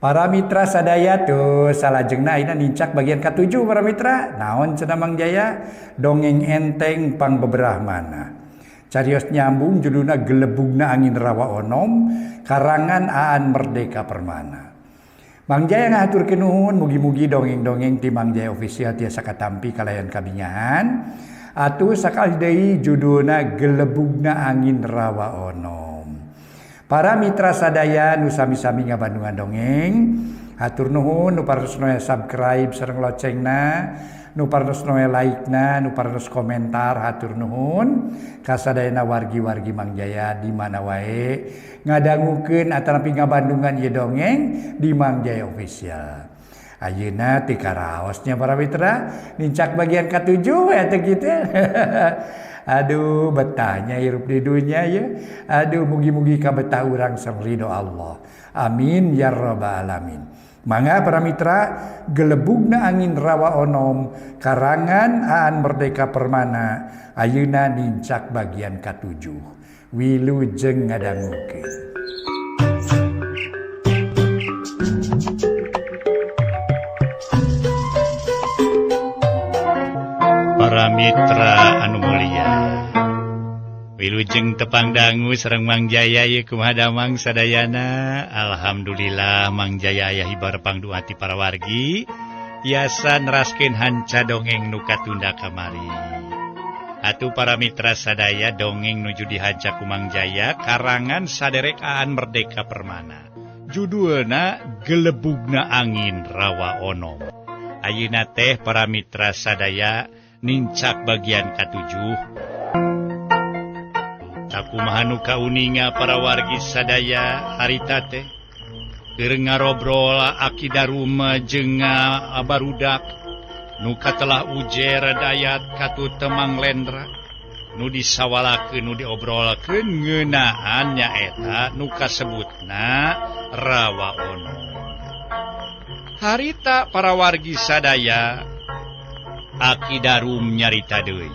Para mitra sadaya tuh salajengna ayeuna nincak bagian ke-7 para mitra. Naon cenah Mang Jaya? Dongeng enteng pang beberahmana. Carios nyambung judulna Gelebugna Angin Rawa Onom karangan Aan Merdeka Permana. Mang Jaya ngahaturkeun nuhun mugi-mugi dongeng-dongeng ti Mang Jaya official tiasa katampi kalayan kabingahan. Atuh sakali deui judulna Gelebugna Angin Rawa Onom. Para mitra sadaya nu sami-sami ngabandungan dongeng, hatur nuhun nu parantos subscribe sareng locengna, nu parantos like-na, nu parantos komentar hatur nuhun. Kasadayana wargi-wargi Mang Jaya di mana wae ngadangukeun atanapi ngabandungan ieu dongeng di Mang Jaya official. Ayeuna ti karaosnya para mitra nincak bagian ke-7 eta kitu. Aduh betahnya hirup di dunia ya. Aduh mugi-mugi ka betah urang sareng ridho Allah. Amin ya rabbal alamin. Mangga para mitra Gelebugna Angin Rawa Onom karangan Aan Merdeka Permana ayeuna nincak bagian ke-7. Wilujeng ngadangukeun. Para mitra anu mulia, wilujeng tepang dangu sareng Mang Jaya ye kumaha damang sadayana. Alhamdulillah Mang Jaya aya hibar pangdua ti para wargi tiasa neraskeun hanca dongeng nu katunda kamari. Atuh para mitra sadaya dongeng nuju dihanca ku Mang Jaya karangan saderek Aan Merdeka Permana. Judulna Gelebugna Angin Rawa Onom. Ayeuna teh para mitra sadaya nincak bagian ke-7. Sakumaha nu kauninga para wargi sadaya harita teh keur ngarobrol akidarum jeung barudak nu katelah ujer dayat katut Mang Lendra nu disawalakeun nu diobrolkeun ngeunaan nyaeta nu kasebutna Rawa Onom. Harita para wargi sadaya akidarum nyarita deui.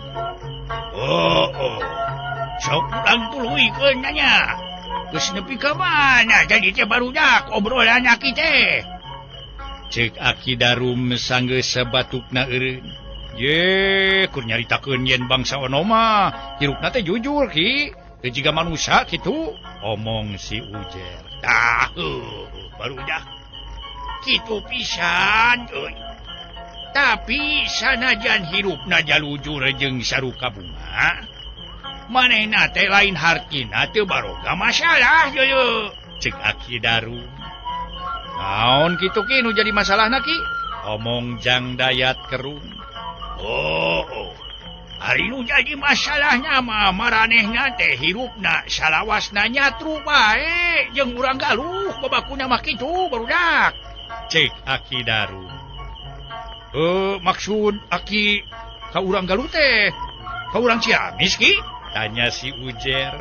Sok urang tuluikeun nya. Geus nepi ka mana jadi teh barudak obrolanna kitu. Ceuk akidarum sanggeus sabatukna eureun. Ye, kur nyaritakeun yen bangsa Onom mah hirupna teh jujur ki, teu jiga manusia kitu, omong si ujer. Tah, barudak. Kitu pisan euy. Tapi sanajan hirupna jalujur jeung saruka bunga, manehna teh lain hartina teu baroga masalah yeuh. Ceuk akidarum. Naon kitu ki nu jadi masalahna ki? Omong Jang Dayat Kerung. Ari nu jadi masalahna mah maranehna teh hirupna salawasna nyatru bae jeung urang galuh babakuna mah kitu barudak. Ceuk akidarum. Maksud aki ka urang Galuh teh ka urang Ciamis ki? Tanya si ujer.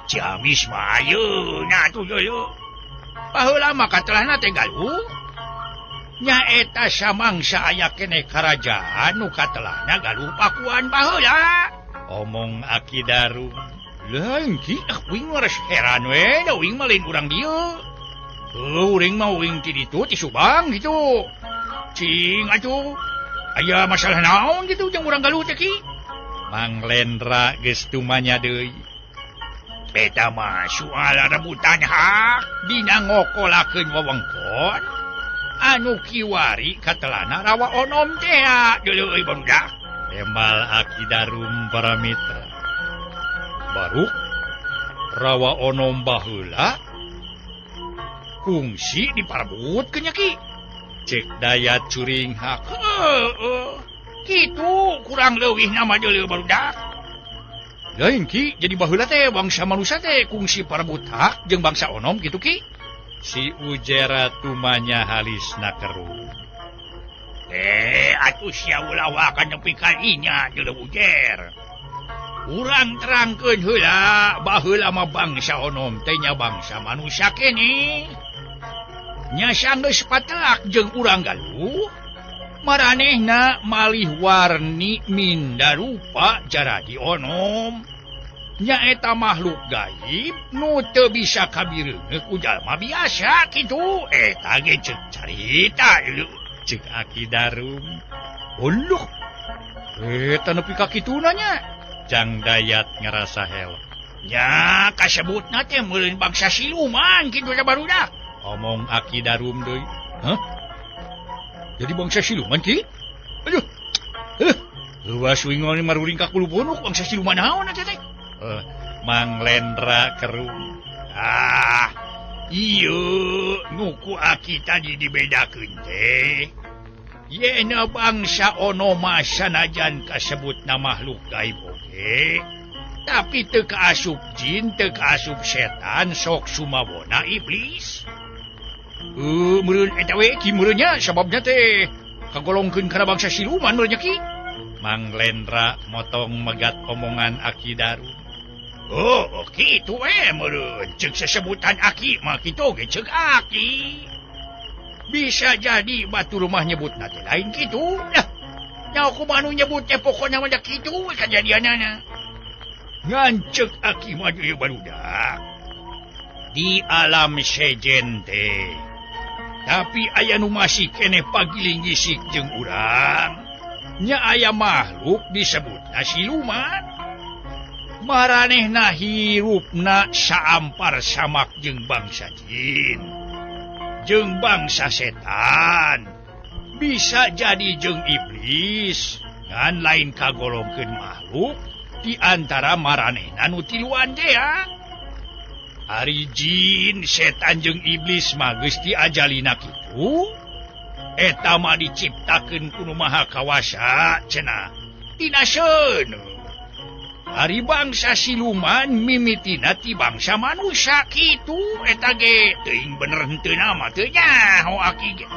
Ciamis mah ayeuna atuh yeuh. Baheula mah katelahna teh Galuh. Nyaeta samangsa aya keneh karajaan nu katelahna Galuh pakuan baheula. Omong akidarum. Lain ki uing mah res heran we da uing mah lain urang dieu. Uring mah uing ti ditu ti Subang gitu. Cing atuh aya masalah naon gitu jeung urang Galuh teh ki? Mang Lendra geus tumanya deui. Eta mah soal rebutan hak dina ngokolakeun wewengkon anu kiwari katelana Rawa Onom teh deui barudak. Embal akidarum para mitra. Baru Rawa Onom baheula kungsi diparebutkeun nya ki. Cek Dayat curing hak. Kitu kurang leuwih nama deuleu barudak. Lain ki jadi baheula teh bangsa manusia teh kungsi parebut hak jeung bangsa Onom kitu ki. Si ujera tumanya halisna Kerung. Atuh sia ulah wakan nepi kalinya deuleu ujer. Urang terangkeun heula baheula mah bangsa Onom teh nya bangsa manusia keneh. Nya sanggeus patelak jeung urang Galuh, maranehna malih warni minda rupa jaradi Onom. nyaeta makhluk gaib nu teu bisa kabireungeuk ku jalma biasa kitu. Eta ge ceuk carita ieu ceuk Aki Darum. Uluh, eta nepi ka kituna nya. Jang Dayat ngerasa hel. Nya kasebutna teh meureun bangsa siluman kitu nya barudak. Omong Aki Darum deui. Hah? Jadi bangsa siluman ki? Aduh. Luas wingon maruring ka kulupunuk bangsa siluman naon eta teh? Mang Lendra kerung. Ieu nuku Aki tadi dibedakeun teh. Yeuna bangsa onoma sanajan kasebutna makhluk gaib oge. Tapi teu kaasup jin, teu kaasup setan, sok sumawona iblis. Meureun eta we ki meureunnya sababna teh kagolongkeun kana bangsa siluman meureunnya ki. Mang Lendra motong megat omongan Aki Darum. Oh, kitu meureun ceuk sesebutan Aki mah kitu ge ceuk Aki. Bisa jadi batu rumah nyebutna teh lain kitu. Lah, nya kumaha nu nyebut teh pokona mah kitu kajadianana. Ngan ceuk Aki mah ieu barudak. Di alam sejen teh. Tapi aya nu masih keneh pagiling gisik jeung urang. Nya aya makhluk disebutna siluman. Maranehna hirupna saampar samak jeung bangsa jin. Jeung bangsa setan. Bisa jadi jeung iblis. Ngan lain kagolongkeun makhluk di antara maranehna nu tiluan teh ya. Ari jin, setan jeung iblis mah geus diajalina kitu. Eta mah diciptakeun ku Nu Maha Kawasa cenah. Tina seuneu. Ari bangsa siluman mimitina ti bangsa manusia kitu. Eta ge teuing bener henteu nama teu nyaho Aki ge.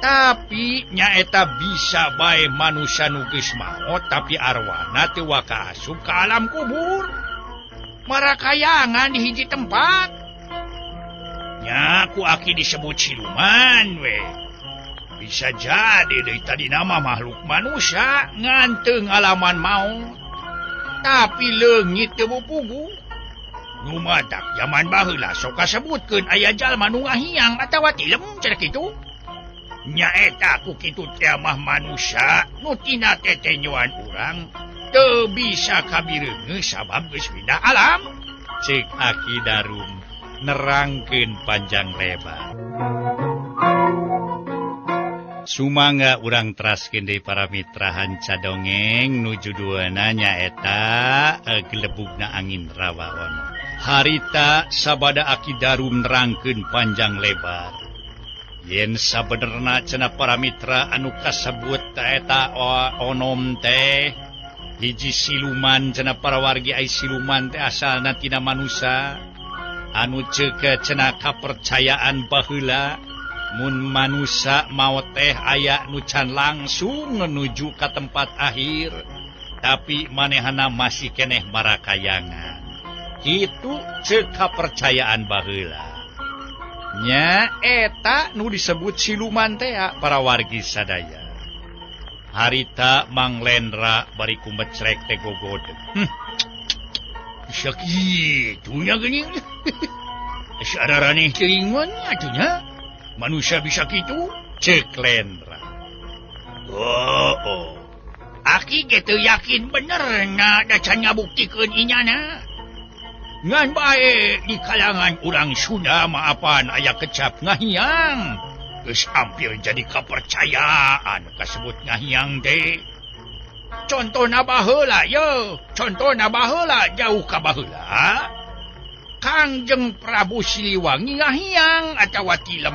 Tapi nyaeta bisa bae manusia nu geus maot tapi arwana teu waka asup ka alam kubur. Marakayangan di hiji tempat. Nya ku Aki disebut siluman we. Bisa jadi deui tadi nama makhluk manusia ngan teu ngalaman maut. Tapi leungit teu pugu. Nu madak zaman baheula sok kasebutkeun aya jalma nu ngahiang atawa tilem cenah kitu. Nyaeta ku kitu teh mah manusia nu tina tetenyoan urang teu bisa kabireungeun sabab geus pindah alam. Ceuk Aki Darum nerangkeun panjang lebar. Sumangga urang teraskeun deui para mitra hanca dongeng nu judulna nyaeta Gelebugna Angin Rawaon. Harita sabada Aki Darum nerangkeun panjang lebar. Yen sabenerna cenah para mitra anu kasebut eta onom teh hiji siluman cenah para wargi ai siluman teh asalna tina manusia anu ceuk cenah kapercayaan baheula mun manusia maot teh aya nu can langsung menuju ka tempat akhir tapi manehna masih keneh marakayangan. Kitu ceuk kapercayaan baheula. Nya eta nu disebut siluman teh para wargi sadaya. Harita Mang Lendra bari kumbecrek teh gogodeg. Bisa kitu nya geuning. Sadarane teuing nya atunya. Manusia bisa kitu? Ceuk Lendra. Oh. Aki ge teu yakin bener na da can ngabuktikeun inyana. Ngan bae di kalangan urang Sunda maapan aya kecap ngahiang. Geus hampir jadi kepercayaan kasebut ngahiang teh. Contona baheula ye, contona baheula jauh ka baheula. Kangjeng Prabu Siliwangi ngahiang atawa tilem.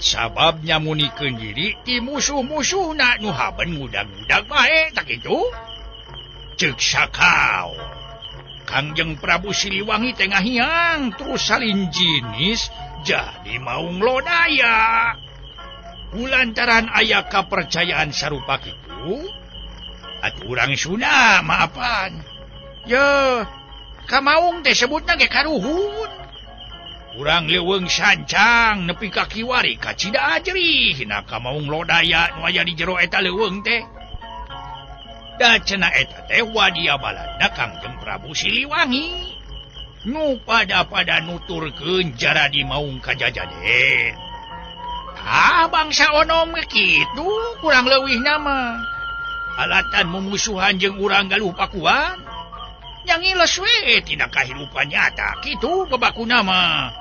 Sababnya munikeun diri ti musuh-musuhna nu haben ngudag-ngudag bae tak kitu. Ceuk sakao. Kangjeng Prabu Siliwangi tengah hiang terus salin jinis jadi maung lodaya. Kulantaran aya kapercayaan sarupa kitu, atuh urang Sunda maapan. Ye, kamaung teh sebutna ge karuhun. Urang leuweung sancang nepi ka kiwari ka Cidaajri hina kamaung lodaya nu aya di jero eta leuweung teh. Da cenah eta teh wadia balana Kangjeng Prabu Siliwangi. Nu pada nuturkeun jara di maung kajajaden. Bangsa onom kitu kurang leuwih nama. Alatan mumusuhan jeung urang Galuh Pakuan. Yang iles we tina kahirupan nyata kitu babakuna mah.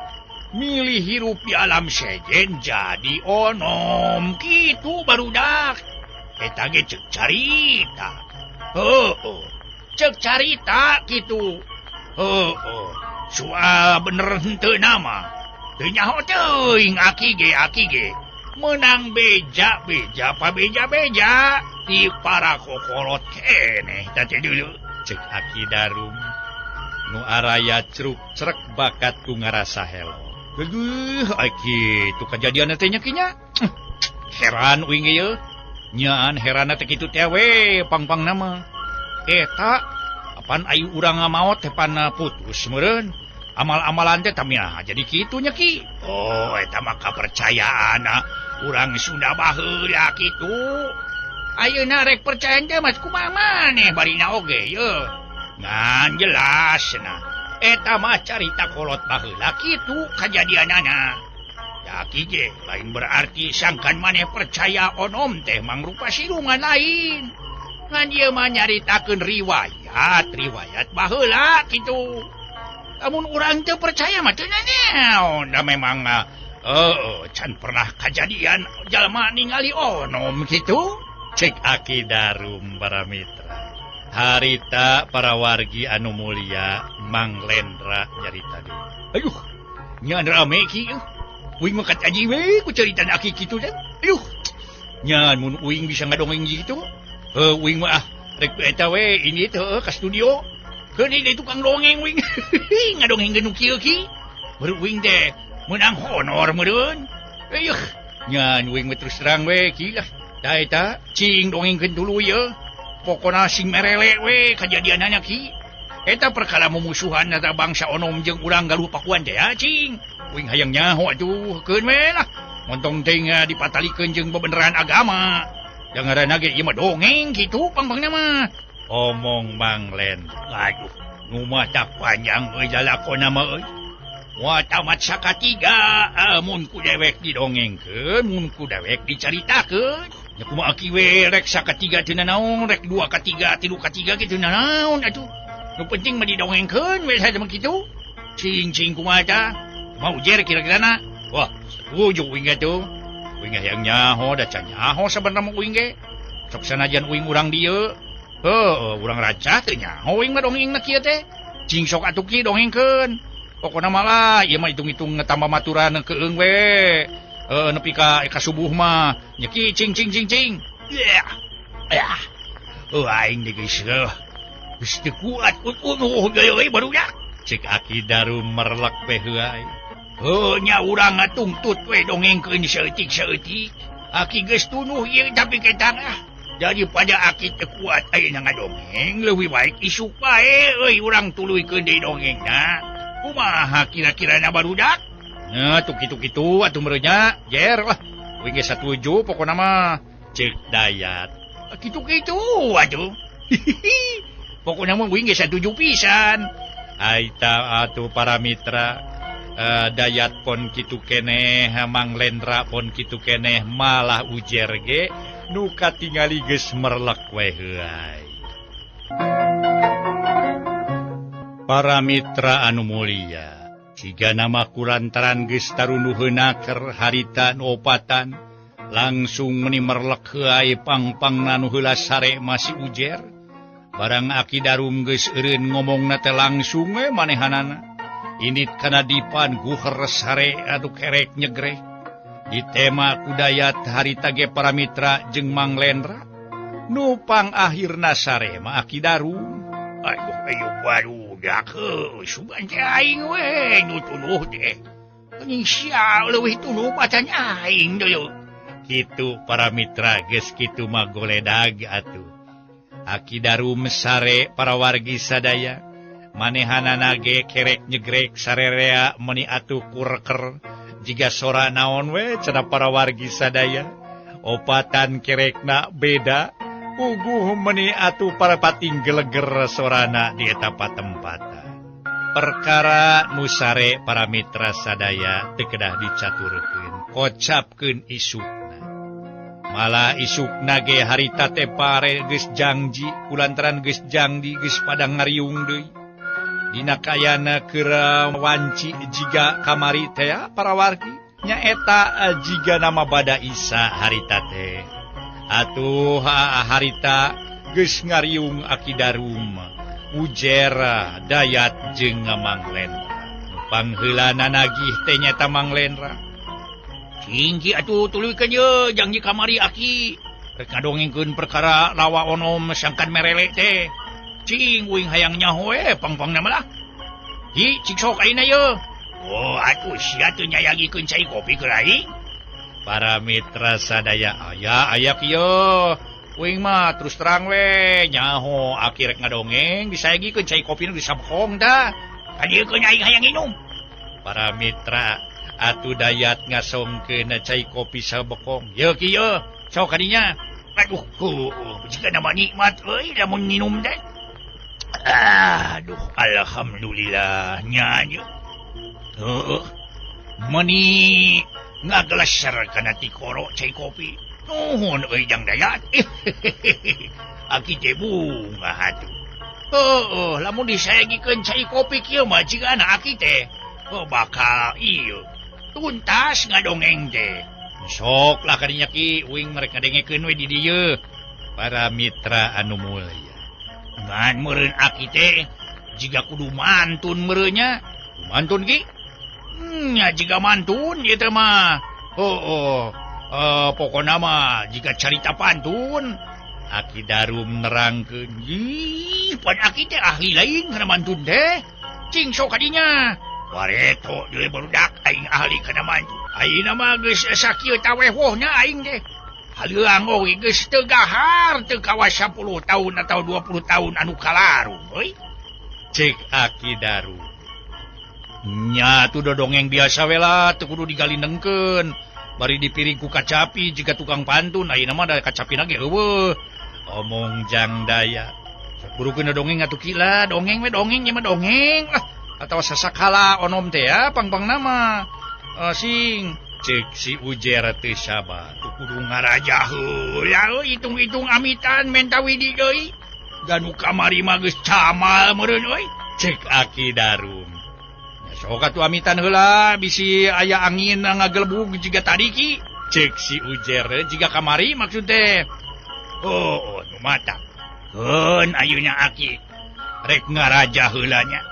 Milih hirup di alam sejen jadi onom kitu barudak. Eta ge ceuk carita. Ceuk carita kitu. Soal bener henteu nama. Teu nyaho teuing aki ge. Menang beja ti para kokolot keneh tadi dulu. Cek Aki Darum. Nu araya cruk-crek bakat ku ngarasa helo. Geugeuh Aki tu kejadian teh nya kinya. Heran uing ieu. Nyaan heranna teh kitu teh we pang-pang nama. Eta apan ayu urang ngamaot teh pan putus meureun. Amal-amalan teh tamiah jadi kitu nya Ki. Oh eta mah kapercayaan urang Sunda baheula kitu. Ayeuna rek percaya teh mas kumaha maneh barina oge ye. Ngan jelas eta mah carita kolot baheula kitu kajadianana. Ya Ki ge lain berarti sangkan maneh percaya onom teh mangrupa silungan lain. Ngan ieu mah nyaritakeun riwayat baheula kitu. Amun urang teu percaya mah teu naon. Da memang can pernah kajadian jalma ningali onom kitu. Cek Aki Darum para mitra. Harita para wargi anu mulia Mang Lendra nyarita deui. Ayuh, nya rame ki. Uing mah kataji we ku carita Aki kitu teh. Ayuh. Nya mun uing bisa ngadongeng kitu. Uing mah rek eta we ini teh ka studio. Keuni deui tukang dongeng uing. Ngadongeng nu kieu ki. Baru uing teh menang honor meureun. Ayuh. Nya uing mah terus terang we ki lah. Da eta cing dongengkeun dulu ye. Pokona sing merele we kajadianana Ki. Eta perkara mumusuhan antara bangsa onom jeung urang Galuh Pakuan teh cing. Uing hayang nyaho atuh keun we lah. Montong teh dipatalikeun jeung bebeneran agama. Jangaranna ge ieu mah dongeng kitu pang-pangna mah. Omong Mang Len. Aduh, nu mah tak panjang euy lalakonna mah euy. Moal tamat sakatiga mun ku dewek didongengkeun, mun ku dewek dicaritakeun. Ya kumaha Ki we rek sakatiga teu nanaon, rek dua katiga, tilu katiga kitu nanaon atuh. Nu penting mah didongengkeun we saja mah kitu. Cing kumaha tah? Mau ujer kira-kirana? Wah, setuju uing atuh. Uing hayang nyaho da can nyaho sabenerna mah uing ge. Sok sanajan uing urang dieu. Urang raja teu nyaho uing mah dongengna kieu teh. Cing sok atuh Ki dongengkeun. Pokona malah ieu mah hitung-hitung ngetambah maturan keung we. Nepi ka subuh mah nya Ki cing. Aing deui geus geus teu kuat euy baru ya. Cek Aki Darum merlek we heuai. Nya urang ngatungtut we dongengkeun saeutik. Aki geus tunuh ieu tapi ketang daripada Aki teu kuat ayeuna ngadongeng leuwih baik isuk bae euy urang tuluykeun deui dongengna. Kumaha kira-kirana barudak? Nya tuh kitu-kitu atuh merenya jer lah. Uing ge satuju pokona mah ceuk Dayat. Kitu-kitu atuh. Pokona mah uing ge satuju pisan. Aita atuh para mitra. Dayat pon kitu keneh, Mang Lendra pon kitu keneh, malah ujer ge nu katingali geus merlek we heuai. Para mitra anu mulia. Siga nama kulantaran geus tarunuheunaker harita nu opatan langsung meuni merlek heuai pang-pangna nu heula sare masih ujer. Barang Aki Darum geus eureun ngomongna teh langsung we manehanana. Indit kana dipan guher sare adu kerek nyegreh. Ditema ku Dayat harita ge para mitra jeung Mang Lendra. Nu pang akhirna sare mah Aki Darum. Aduh barudak sugan teh aing we nu tunuh teh. Geuning sia leuwih tunuh pacan aing deui. Kitu para mitra geus kitu mah goledag atuh. Aki Darum sare para wargi sadaya. Manehanana ge kerek nyegrek sarerea meuni atuh kureker. Jiga sora naon we cenah para wargi sadaya. Opatan kerekna beda. Puguh meni atuh para pating geleger sorana di eta patempatan. Perkara nu sare para mitra sadaya teu kedah dicaturkeun, kocapkeun isukna. Malah isukna ge harita teh pare geus janji, kulantaran geus janji geus pada ngariung deui. Dina kayana keur wanci jiga kamari teh para wargi nyaeta jiga nama bada Isa harita teh. Atuh harita geus ngariung Aki Darum, Ujer, Dayat jeung Mang Lendra. Pangheulana nagih teh nyata Mang Lendra. Cingki atuh tuluykeun ye janji kamari Aki. Rek ngadongengkeun perkara lawa onom sangkan merele teh. Cing uing hayang nyaho pangpangna malah. Hi cik sok ayeuna ye. Oh atuh sia teu nyayagikeun cai kopi keur aing. Para mitra sadaya aya kieu. Uing mah terus terang we nyaho Aki rek ngadongeng disayagikeun cai kopi nu disabkong da. Kadiekeun aing hayang inum. Para mitra atuh Dayat ngasongkeun cai kopi sabekong. Ye kieu sok kadinya. Aduh jika nama nikmat euy lamun minum teh. Aduh alhamdulillah nya nya. Heuh. Meni ngagelasar kana ti koro cai kopi. Nuhun euy Jang Dayat. Aki teh bunga atuh. Heuh, lamun disayagikeun cai kopi kieu mah jigana Aki teh bakal ieu tuntas ngadongeng teh. Sok lah kadinya ki uing mereka dengekeun we di dieu. Para mitra anu mulya. Ngan meureun Aki teh jiga kudu mantun meureunnya. Mantun ki? Nya jiga mantun ieu teh mah. Pokona mah jiga carita pantun. Aki Darum nerangkeun, "Ih, pan Aki teh ahli lain kana mantun teh. Cing sok kadinya." Wareto deui barudak aing ahli kana mantun. Ayeuna mah geus sakieu tawehohna aing teh. Haleuang oge geus teu gahar teu kawas 10 tahun atau 20 tahun anu kalaru, euy. Cek Aki Darum. Nya tuh dodongeng biasa we lah, teu kudu digalindengkeun. Bari dipiring ku kacapi jika tukang pantun, ayeuna mah da kacapina ge eueuh. Omong Jang Dayat. Burukeun dongeng atuh kila, dongeng we dongeng nya mah dongeng lah. Atawa sasakala onom teh ya pangpangna mah. Sing cek si Ujer teu sabar. Tuh kudu ngaraja heula euy hitung-hitung amitan mentawi di deui. Ganu kamari mah geus camal meureun euy. Cek Aki Darum. Sok atuh amitan heula bisi aya angin ngagelbug jiga tadi ki. Cek si Ujer jiga kamari maksud teh. Oh, nu mata. Keun ayeuna Aki rek ngaraja heula nya.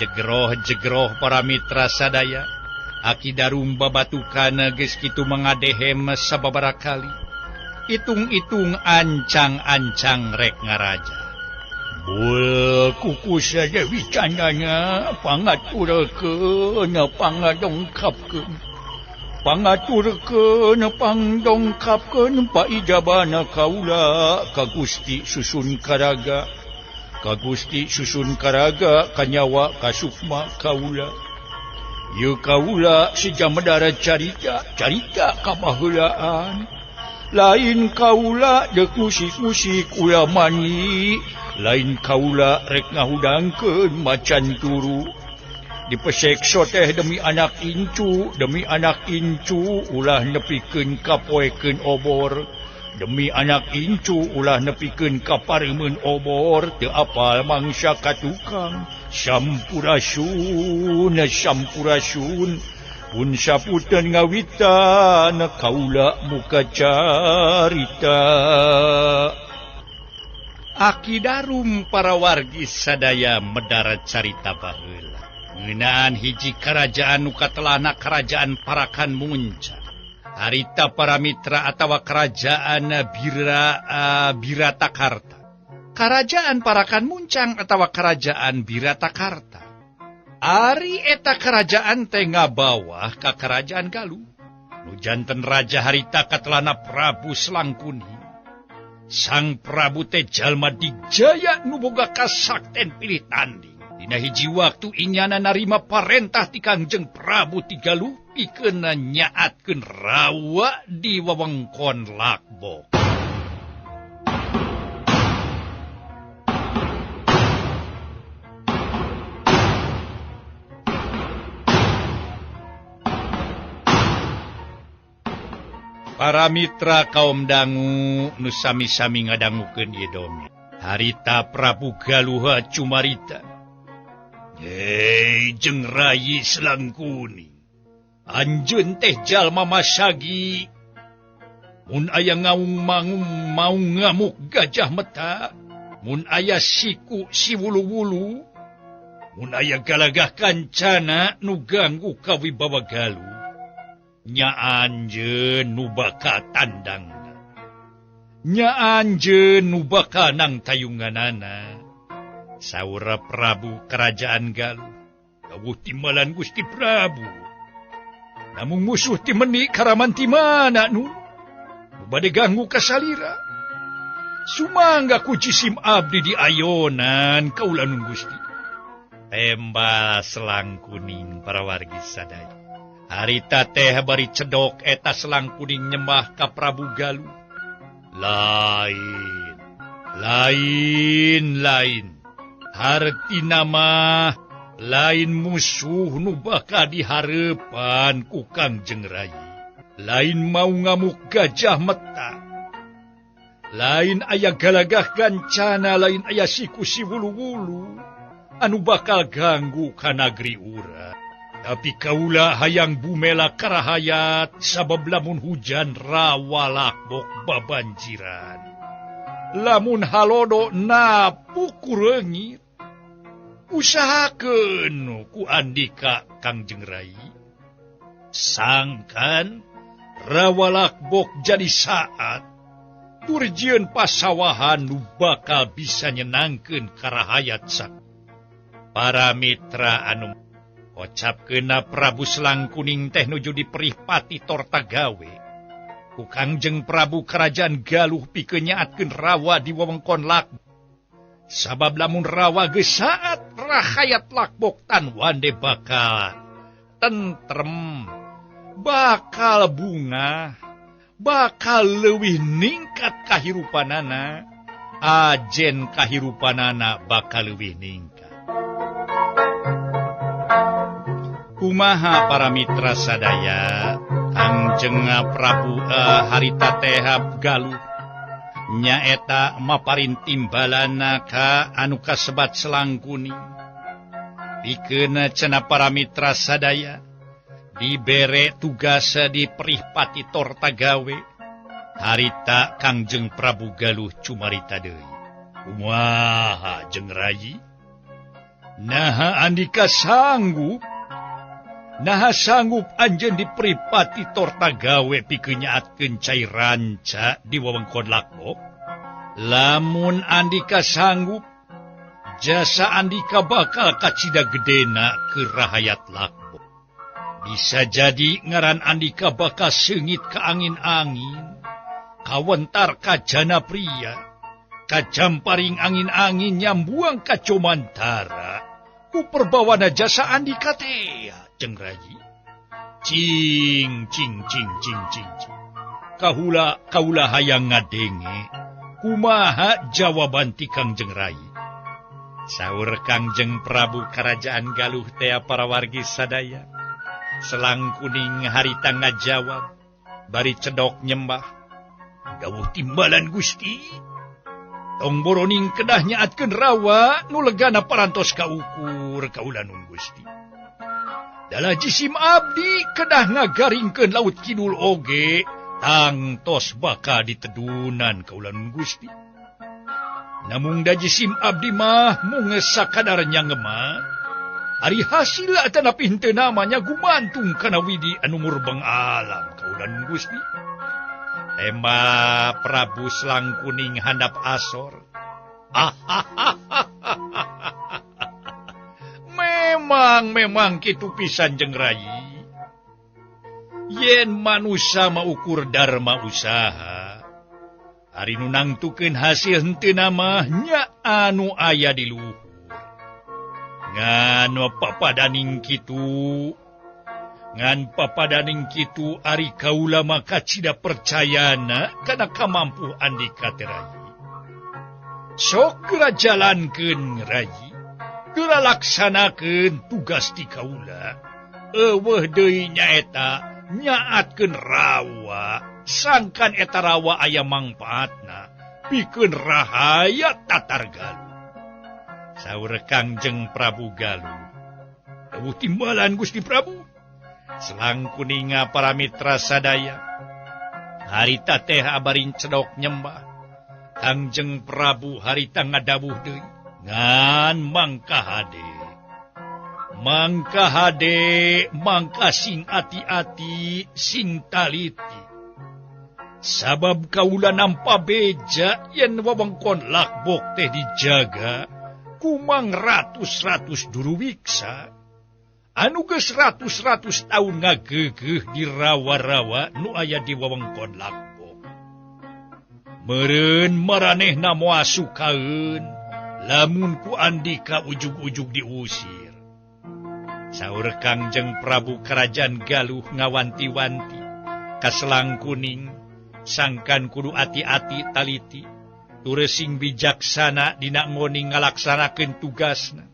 Jegroh-jegroh para mitra sadaya. Aki Darum babatukan geus kitu mangadehem sababaraha kali. Itung-itung ancang-ancang rek ngaraja. Bul kuku saja wicananya pangaturkeun pangadongkapkeun. Pangaturkeun pangdongkapkeun paijabana kaula ka Gusti Susun Karaga. Ka Gusti Susun Karaga kanyawa kasukma kaula. Yu kaula sijamedara carita kabaheulaan. Lain kaula deuk musik-musik ulah mani. Lain kaula rek ngahudangkeun macan turu. Dipesekso teh demi anak incu ulah nepikeun kapoekeun obor. Demi anak incu ulah nepikeun kapareumeun obor. Teu apal mangsa katukang. Sampurasun. Pun saputeun ngawitan kaula muka carita. Aki Darum para wargi sadaya medara carita baheula. Ngeunaan hiji karajaan nu katelana kerajaan Parakan Muncang. Harita para mitra atawa kerajaan Biratakarta. Kerajaan Parakan Muncang atawa kerajaan Biratakarta. Ari eta kerajaan teh ngabawah ka kerajaan Galuh. Nu janten raja harita katelana Prabu Slangkuni. Sang Prabu teh jalma dijaya nu boga kasakten pilih tanding. Dina hiji waktu inyana narima parentah ti Kangjeng Prabu ti Galuh pikeun nyaatkeun rawa di wewengkon Lakbok. Para mitra kaum dangu nu sami-sami ngadangukeun ieu dongeng. Harita Prabu Galuh cumarita. Hei jeung Rayi Selangkuning. Anjeun teh jalma masagi. Mun aya ngaung-mangung mau ngamuk gajah meta. Mun aya siku si wulu-wulu. Mun aya galagah kancana nu ganggu kawibawa Galuh. Nya anjeun nu baka tandangna. Nya anjeun nu baka nang tayunganana. Saura Prabu Kerajaan Galuh. Dawuh timbalan Gusti Prabu. Namun musuh ti menik karaman ti mana nu? Nu bade ganggu kasalira. Sumangga ku jisim abdi di ayonan kaulanun Gusti. Tembal Selangkuning para wargi sadaya. Harita teh bari cedok eta Selangkuning nyembah ka Prabu Galuh. Lain. Hartina mah lain musuh nu baka dihareupan ku Kangjeng Rayi. Lain mau ngamuk gajah meta. Lain aya galagah kancana, lain aya siku si wulu-wulu anu bakal ganggu ka nagri urang. Tapi kaula hayang bumela karahayat sabab lamun hujan rawa lakbok babanjiran. Lamun halodo napu kureungit. Usahakeun ku andika Kangjeng Rayi. Sangkan rawa lakbok jadi saat turjieun pasawahan nu bakal bisa nyenangkeun karahayat sak. Para mitra anu ocapkeuna Prabu Selangkuning teh nuju diperih pati Tortagawe. Ku Kangjeng Prabu Kerajaan Galuh pikeun nyaatkeun rawa di wewengkon lakbok. Sabab lamun rawa geus saat rahayat lakbok tan wande bakal tentrem, bakal bunga, bakal leuwih ningkat kahirupanana, ajen kahirupanana bakal leuwih ningkat. Kumaha para mitra sadaya, Kangjeng Prabu harita teh Galuh nyaeta maparin timbalana ka anu kasebat Selangkuning. Pikeun cenah para mitra sadaya dibere tugas di perih pati Tortagawe. Harita Kangjeng Prabu Galuh cumarita deui. Kumaha jeung Rayi? Naha andika sanggup? Naha sanggup anjeun diperi pati Tortagawe pikeun nyaatkeun cai ranca di wewengkon lakbok? Lamun andika sanggup, jasa andika bakal kacida gedena ke rahayat lakbok. Bisa jadi ngaran andika bakal seungit ka angin-angin, kawentar ka jana pria, ka jamparing angin-angin nyambuang ka comantara, ku perbawana jasa andika teh. Jeung Rayi. Cing. Kaula hayang ngadenge. Kumaha jawaban ti Kangjeng Rayi? Saur Kangjeng Prabu Kerajaan Galuh teh para wargi sadaya. Selangkuning harita ngajawab, bari cedok nyembah. Dawuh timbalan Gusti. Tong boroning kedah nyaatkeun rawa nu legana parantos ka ukur kaulanun Gusti. Dalah jisim abdi kedah ngagaringkeun laut kidul oge, tangtos baka ditedunan kaulanun Gusti. Namung da jisim abdi mah mung sakadarnya ngeman, ari hasil atanapi henteu namanya gumantung kana widi anu murbeng alam kaulanun Gusti. Tembak Prabu Selangkuning handap asor. Memang kitu pisan jeung Rayi. Yen manusia maukur dharma usaha, ari nu nangtukeun hasil henteu mah nya anu aya di luhur. Ngan papadaning kitu ari kaula maka cida percayana kana kamampu andika teh Rayi. Sok geura jalankeun Rayi. Geura laksanakeun tugas ti kaula. Eueuh deui nyaeta nyaatkeun rawa sangkan eta rawa aya mangpaatna pikeun rahaya Tatar Galuh. Saur Kangjeng Prabu Galuh, dawuh timbalan Gusti Prabu. Selang kuninga para mitra sadaya, harita teh abarin cedok nyembah. Kangjeng Prabu harita ngadawuh deui, ngan mangka hade. Mangka hade, mangka sing ati-ati, sing taliti. Sabab kaula nampa beja yen wewengkon lakbok teh dijaga kumang ratus-ratus duruwiksa. Anu geus ratus-ratus taun ngageugeuh di rawa-rawa nu aya di wewengkon lakbok. Meureun maranehna moal sukaeun lamun ku Andika ujug-ujug diusir. Saur Kangjeng Prabu Kerajaan Galuh ngawanti-wanti ka Selang Kuning, sangkan kudu ati-ati taliti, turesing bijaksana dina ngoning ngalaksanakeun tugasna.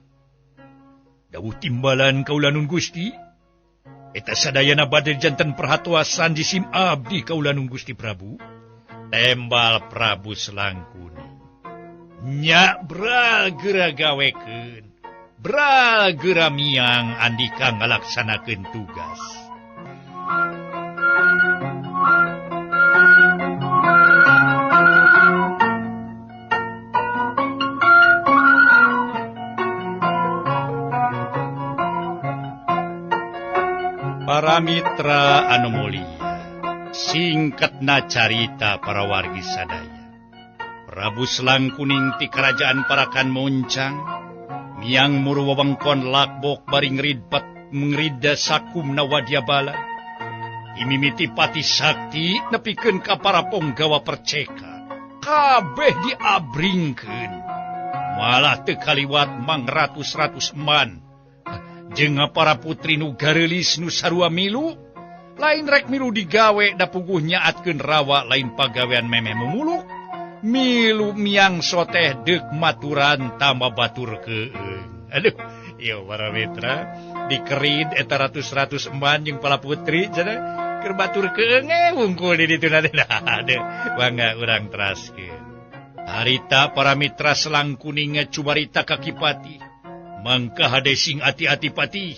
Dawuh timbalan kaulanun Gusti, eta sadayana bade janten perhatoasan jisim abdi kaulanun Gusti Prabu. Tembal Prabu Selang Kuning, nya bral geura gawekeun, bral geura miang Andika ngalaksanakeun tugas. Para mitra anu mulia, singkatna carita para wargi sadaya. Prabu Selang Kuning ti Kerajaan Parakan Moncang miang muru wewengkon lakbok bari ngrida sakumna wadyabala. Imimiti pati sakti nepikeun ka para ponggawa perceka. Kabeh diabringkeun. Malah teu kaliwat mang ratus-ratus eman. Jeung para putri nu gareulis nu sarua milu, lain rek milu digawe da puguh nyaatkeun rawa lain pagawean memeh memuluk, milu miang soteh deuk maturan tamba baturkeun. Aduh, ieu para mitra dikerid eta ratus-ratus eman jeung para putri cenah keur baturkeun wungkul di ditu teh. Aduh, bangga urang teraskeun. Harita para mitra Selang Kuning cubarita ka Kipati. Mangka hade sing ati-ati pati.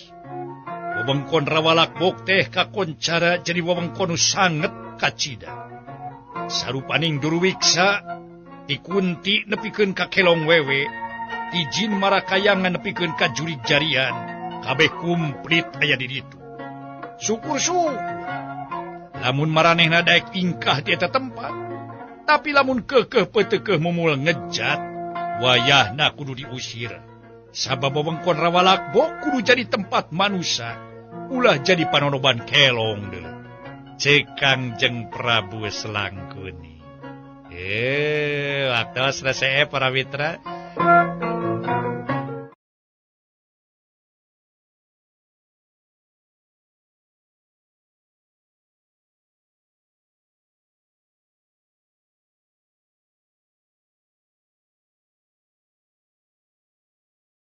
Wewengkon rawa lakbok teh kakoncara jadi wewengkon sanget kacida. Sarupaning duruwiksa, ti Kunti nepikeun ka Kelong Wewe, ti Jin Marakayangan nepikeun ka Jurig Jarian, kabeh kumplit aya di ditu. Syukur-syukur. Lamun maranehna daek ingkah di eta tempat, tapi lamun keukeuh peuteukeuh mumul ngejat, wayahna kudu diusir. Sabab wewengkon rawa lakbok kudu jadi tempat manusia, ulah jadi panonoban kelong deuleu. Cek Kangjeng Prabu Selang Kuning. Waktos resee para mitra.